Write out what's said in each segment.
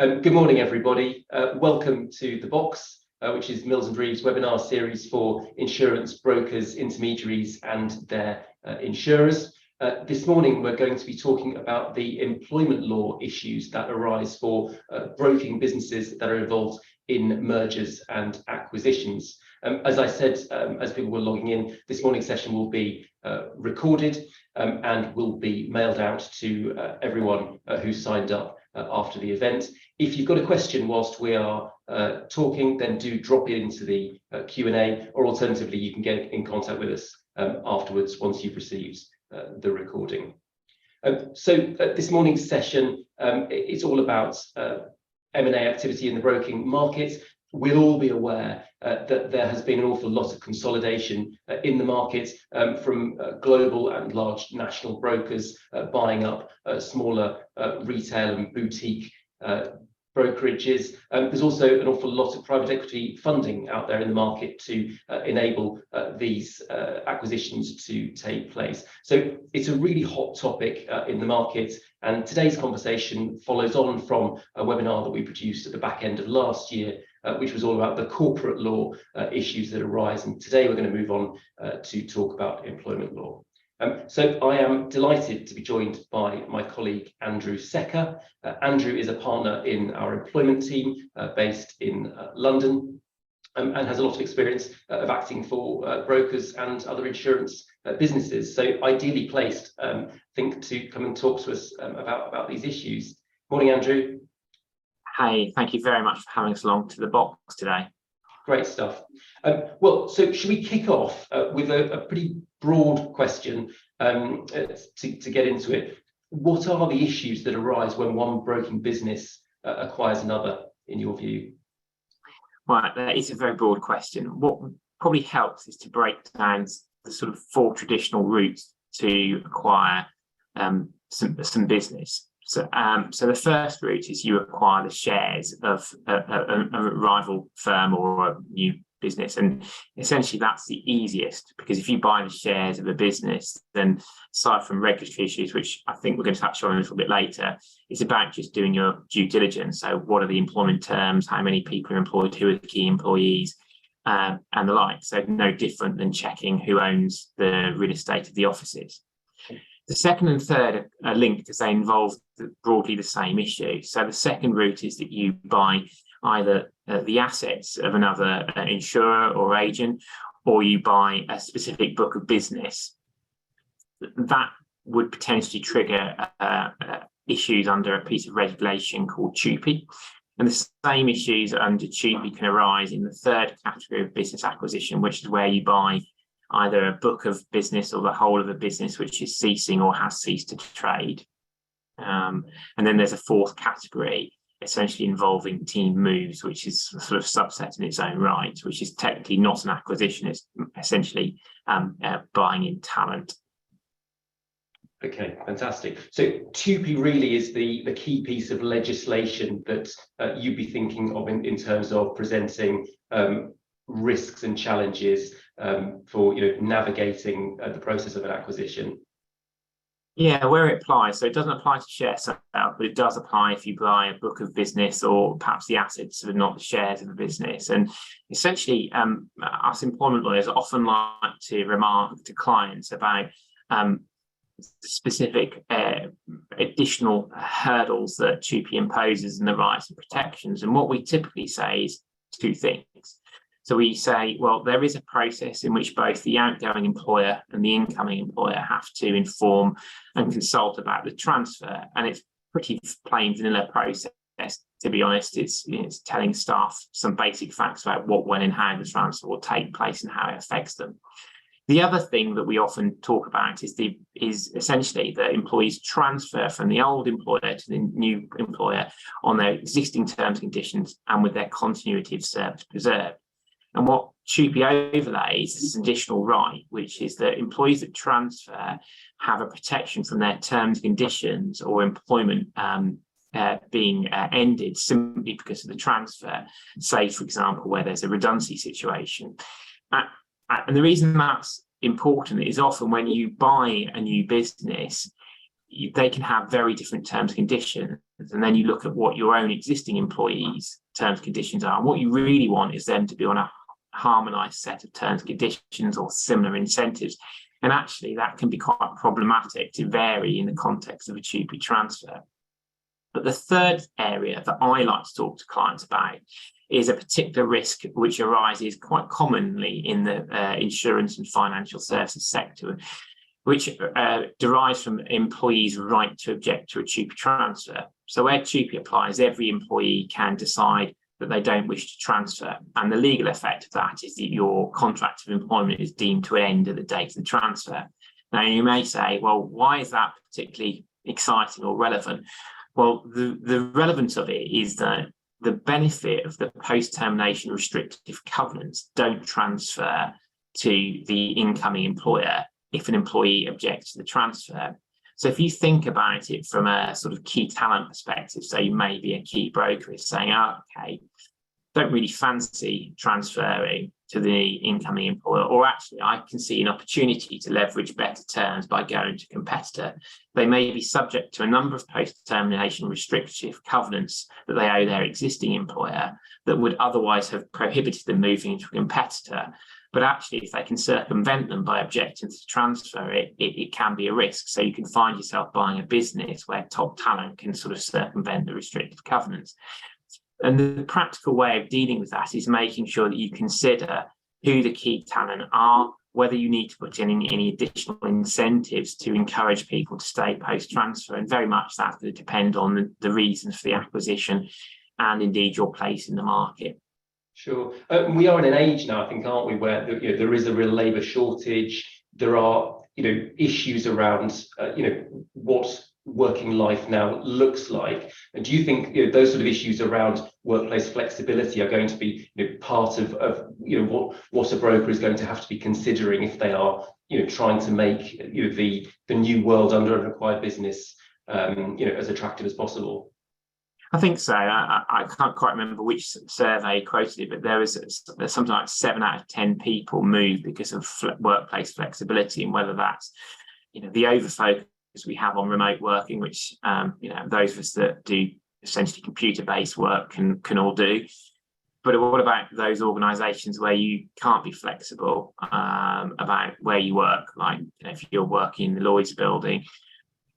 Good morning, everybody. Welcome to The Box, which is Mills & Reeves' webinar series for insurance brokers, intermediaries and their insurers. This morning, we're going to be talking about the employment law issues that arise for broking businesses that are involved in mergers and acquisitions. As I said, as people were logging in, this morning's session will be recorded and will be mailed out to everyone who signed up after the event. If you've got a question whilst we are talking, then do drop it into the Q&A, or alternatively, you can get in contact with us afterwards once you've received the recording. This morning's session, it's all about M&A activity in the broking market. We'll all be aware that there has been an awful lot of consolidation in the market from global and large national brokers buying up smaller retail and boutique brokerages. There's also an awful lot of private equity funding out there in the market to enable these acquisitions to take place. So it's a really hot topic in the market, and today's conversation follows on from a webinar that we produced at the back end of last year, which was all about the corporate law issues that arise. And today we're going to move on to talk about employment law. So I am delighted to be joined by my colleague Andrew Secker. Andrew is a partner in our employment team based in London and has a lot of experience of acting for brokers and other insurance businesses. So ideally placed, I think, to come and talk to us about these issues. Morning, Andrew. Hey, thank you very much for having us along to The Box today. Great stuff. Well, so should we kick off with a pretty broad question to get into it? What are the issues that arise when one broking business acquires another, in your view? Right, that is a very broad question. What probably helps is to break down the sort of four traditional routes to acquire some business. So the first route is you acquire the shares of a rival firm or a new business, and essentially that's the easiest, because if you buy the shares of a business, then aside from regulatory issues, which I think we're going to touch on a little bit later, it's about just doing your due diligence. So what are the employment terms, how many people are employed, who are the key employees, and the like. So no different than checking who owns the real estate of the offices. The second and third are linked because they involve broadly the same issue. So the second route is that you buy either the assets of another insurer or agent, or you buy a specific book of business. That would potentially trigger issues under a piece of regulation called TUPE. And the same issues under TUPE can arise in the third category of business acquisition, which is where you buy either a book of business or the whole of a business which is ceasing or has ceased to trade. And then there's a fourth category, essentially involving team moves, which is a sort of subset in its own right, which is technically not an acquisition, it's essentially buying in talent. Okay, fantastic. So TUPE really is the key piece of legislation that you'd be thinking of in terms of presenting risks and challenges for navigating the process of an acquisition. Yeah, where it applies. So it doesn't apply to share sale, but it does apply if you buy a book of business or perhaps the assets but not the shares of a business. And essentially, us employment lawyers often like to remark to clients about specific additional hurdles that TUPE imposes and the rights and protections. And what we typically say is two things. So we say, well, there is a process in which both the outgoing employer and the incoming employer have to inform and consult about the transfer. And it's pretty plain vanilla process, to be honest. It's telling staff some basic facts about what, when and how the transfer will take place and how it affects them. The other thing that we often talk about is essentially the employees transfer from the old employer to the new employer on their existing terms and conditions and with their continuity of service preserved. And what TUPE overlays is an additional right, which is that employees that transfer have a protection from their terms and conditions or employment being ended simply because of the transfer, say, for example, where there's a redundancy situation. And the reason that's important is often when you buy a new business, they can have very different terms and conditions. and then you look at what your own existing employees' terms and conditions are. And what you really want is them to be on a harmonized set of terms and conditions or similar incentives. And actually, that can be quite problematic to vary in the context of a TUPE transfer. But the third area that I like to talk to clients about is a particular risk which arises quite commonly in the insurance and financial services sector, which derives from employees' right to object to a TUPE transfer. So where TUPE applies, every employee can decide that they don't wish to transfer. And the legal effect of that is that your contract of employment is deemed to end at the date of the transfer. Now, you may say, well, why is that particularly exciting or relevant? Well, the relevance of it is that the benefit of the post-termination restrictive covenants don't transfer to the incoming employer if an employee objects to the transfer. So if you think about it from a sort of key talent perspective, so you may be a key broker is saying, oh, okay, don't really fancy transferring to the incoming employer, or actually I can see an opportunity to leverage better terms by going to a competitor. They may be subject to a number of post-termination restrictive covenants that they owe their existing employer that would otherwise have prohibited them moving into a competitor. But actually, if they can circumvent them by objecting to transfer, it can be a risk. So you can find yourself buying a business where top talent can sort of circumvent the restrictive covenants. And the practical way of dealing with that is making sure that you consider who the key talent are, whether you need to put in any additional incentives to encourage people to stay post-transfer. And very much that's going to depend on the reasons for the acquisition and indeed your place in the market. Sure. We are in an age now, I think, aren't we, where there is a real labour shortage. There are, issues around, what working life now looks like. And do you think those sort of issues around workplace flexibility are going to be part of what a broker is going to have to be considering if they are trying to make the new world under an acquired business as attractive as possible? I think so. I can't quite remember which survey quoted it, but there's something like 7 out of 10 people move because of workplace flexibility, and whether that's the overfocus we have on remote working, which those of us that do essentially computer-based work can all do. But what about those organisations where you can't be flexible about where you work? Like if you're working in the Lloyd's building,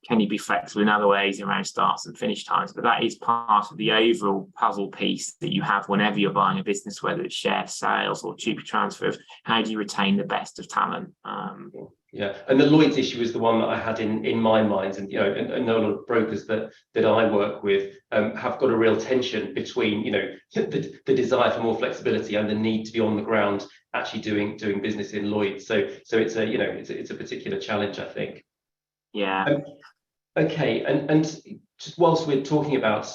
can you be flexible in other ways around starts and finish times? But that is part of the overall puzzle piece that you have whenever you're buying a business, whether it's shared sales or TUPE transfer. Of how do you retain the best of talent? Yeah, and the Lloyd's issue is the one that I had in my mind, and and a lot of brokers that I work with have got a real tension between the desire for more flexibility and the need to be on the ground actually doing business in Lloyd's. So it's a particular challenge, I think. Yeah. Okay, and just whilst we're talking about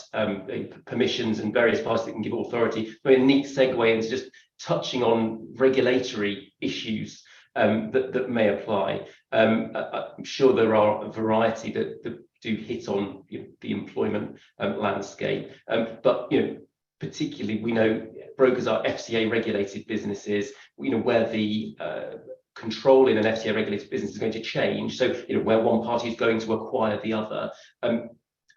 permissions and various parties that can give authority, a neat segue into just touching on regulatory issues that may apply. I'm sure there are a variety that do hit on the employment landscape, but particularly we know brokers are FCA regulated businesses. Where the control in an FCA regulated business is going to change. So where one party is going to acquire the other,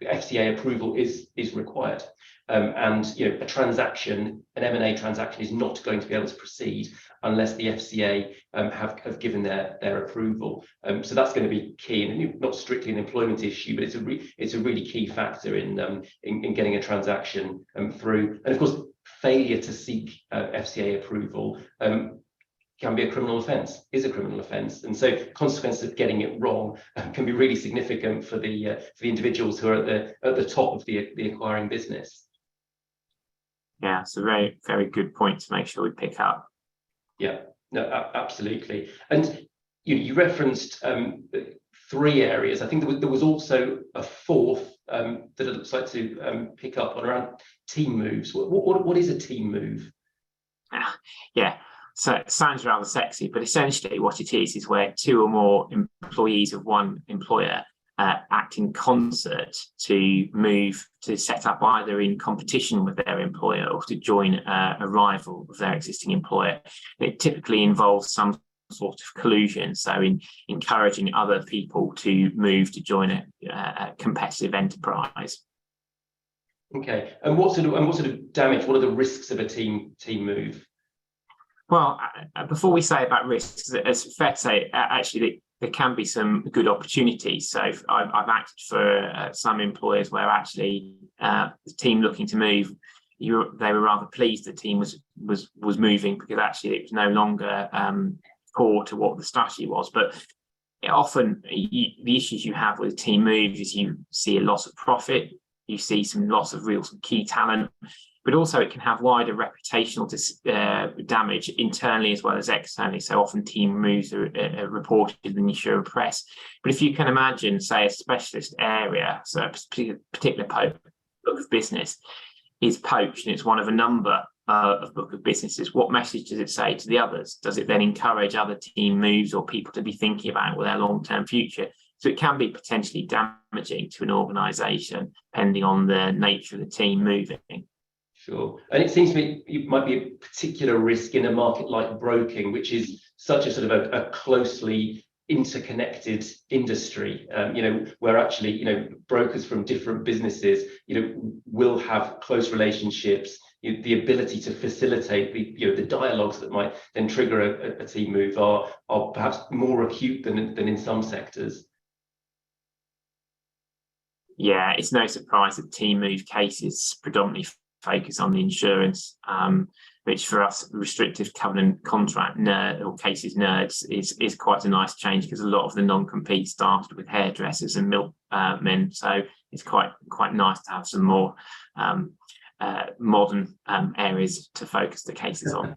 FCA approval is required. And a transaction, an M&A transaction, is not going to be able to proceed unless the FCA have given their approval. So that's going to be key, and not strictly an employment issue, but it's a really key factor in getting a transaction through. And of course, failure to seek FCA approval can be a criminal offence, is a criminal offence, and so consequences of getting it wrong can be really significant for the individuals who are at the top of the acquiring business. Yeah, it's a very, very good point to make sure we pick up. Yeah, no, absolutely. And you referenced 3 areas. I think there was also a 4th that it looks like to pick up on around team moves. What is a team move? Yeah. So it sounds rather sexy, but essentially what it is where 2 or more employees of one employer act in concert to move to set up either in competition with their employer or to join a rival of their existing employer. It typically involves some sort of collusion, so in encouraging other people to move to join a competitive enterprise. Okay. And what sort of damage? What are the risks of a team move? Well, before we say about risks, it's fair to say actually there can be some good opportunities. So I've acted for some employers where actually the team looking to move, they were rather pleased the team was moving, because actually it was no longer core to what the strategy was. But often the issues you have with a team move is you see a loss of profit, you see some loss of some key talent, but also it can have wider reputational damage internally as well as externally. So often team moves are reported in the insurer press. But if you can imagine, say, a specialist area, so a particular book of business is poached and it's one of a number of book of businesses, what message does it say to the others? Does it then encourage other team moves or people to be thinking about their long-term future? So it can be potentially damaging to an organisation, depending on the nature of the team moving. Sure. And it seems to me it might be a particular risk in a market like broking, which is such a sort of a closely interconnected industry, where actually, brokers from different businesses, will have close relationships. The ability to facilitate the dialogues that might then trigger a team move are perhaps more acute than in some sectors. Yeah, it's no surprise that team move cases predominantly focus on the insurance, which for us restrictive covenant contract cases nerds is quite a nice change, because a lot of the non-compete started with hairdressers and milkmen, so it's quite nice to have some more modern areas to focus the cases on.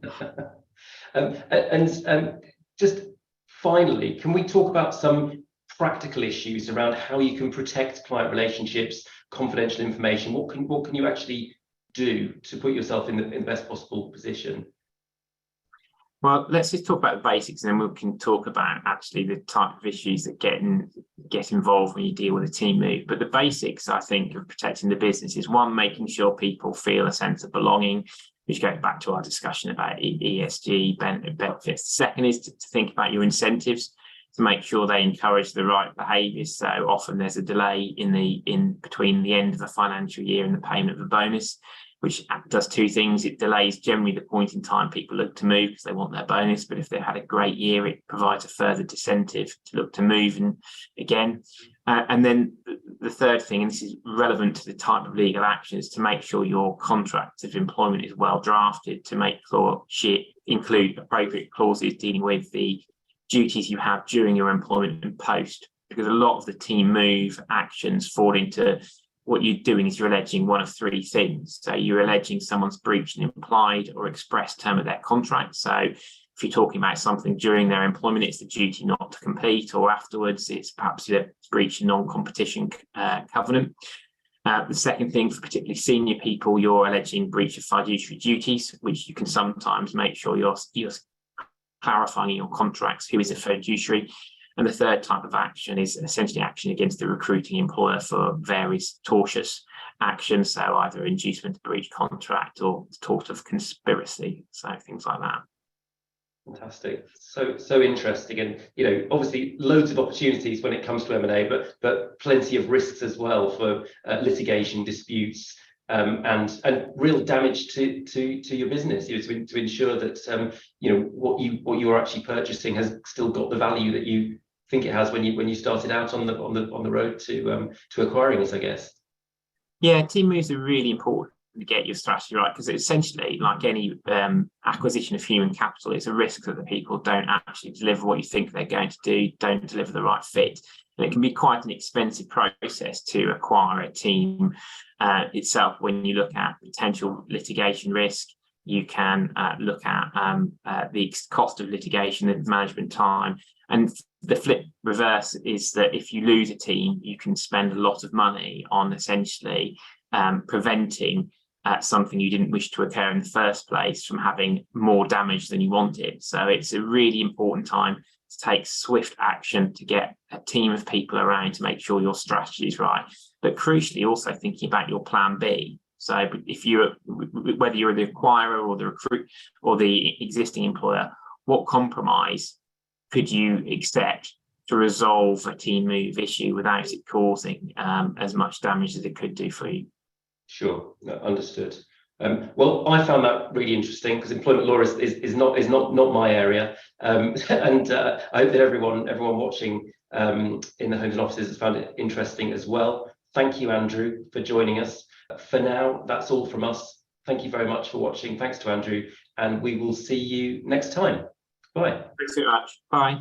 Just finally, can we talk about some practical issues around how you can protect client relationships, confidential information? What can you actually do to put yourself in the best possible position? Well, let's just talk about the basics, and then we can talk about actually the type of issues that get involved when you deal with a team move. But the basics, I think, of protecting the business is, one, making sure people feel a sense of belonging, which goes back to our discussion about ESG benefits. The second is to think about your incentives, to make sure they encourage the right behaviours. So often there's a delay in between the end of the financial year and the payment of a bonus, which does two things. It delays generally the point in time people look to move because they want their bonus, but if they've had a great year, it provides a further disincentive to look to move again. And then the third thing, and this is relevant to the type of legal action, is to make sure your contract of employment is well drafted, to make sure include appropriate clauses dealing with the duties you have during your employment and post, because a lot of the team move actions fall into what you're doing is you're alleging one of three things. So you're alleging someone's breached an implied or express term of their contract. So if you're talking about something during their employment, it's the duty not to compete, or afterwards, it's perhaps a breach of non-competition covenant. The second thing, for particularly senior people, you're alleging breach of fiduciary duties, which you can sometimes make sure you're clarifying in your contracts who is a fiduciary. And the third type of action is essentially action against the recruiting employer for various tortious actions, so either inducement to breach contract or tort of conspiracy, so things like that. Fantastic, so interesting, and obviously loads of opportunities when it comes to M&A, but plenty of risks as well for litigation, disputes, and real damage to your business. To ensure that what you are actually purchasing has still got the value that you think it has when you started out on the road to acquiring it, I guess. Yeah, team moves are really important to get your strategy right, because essentially, like any acquisition of human capital, it's a risk that the people don't actually deliver what you think they're going to do, don't deliver the right fit. And it can be quite an expensive process to acquire a team itself. When you look at potential litigation risk, you can look at the cost of litigation and management time. And the flip reverse is that if you lose a team, you can spend a lot of money on essentially preventing something you didn't wish to occur in the first place from having more damage than you wanted. So it's a really important time to take swift action to get a team of people around to make sure your strategy is right. But crucially, also thinking about your plan B. So if whether you're the acquirer or the recruit or the existing employer, what compromise could you accept to resolve a team move issue without it causing as much damage as it could do for you? Sure, no, understood. Well, I found that really interesting because employment law is not my area, and I hope that everyone watching in the homes and offices has found it interesting as well. Thank you, Andrew, for joining us. For now, that's all from us. Thank you very much for watching. Thanks to Andrew, and we will see you next time. Bye. Thanks so much. Bye.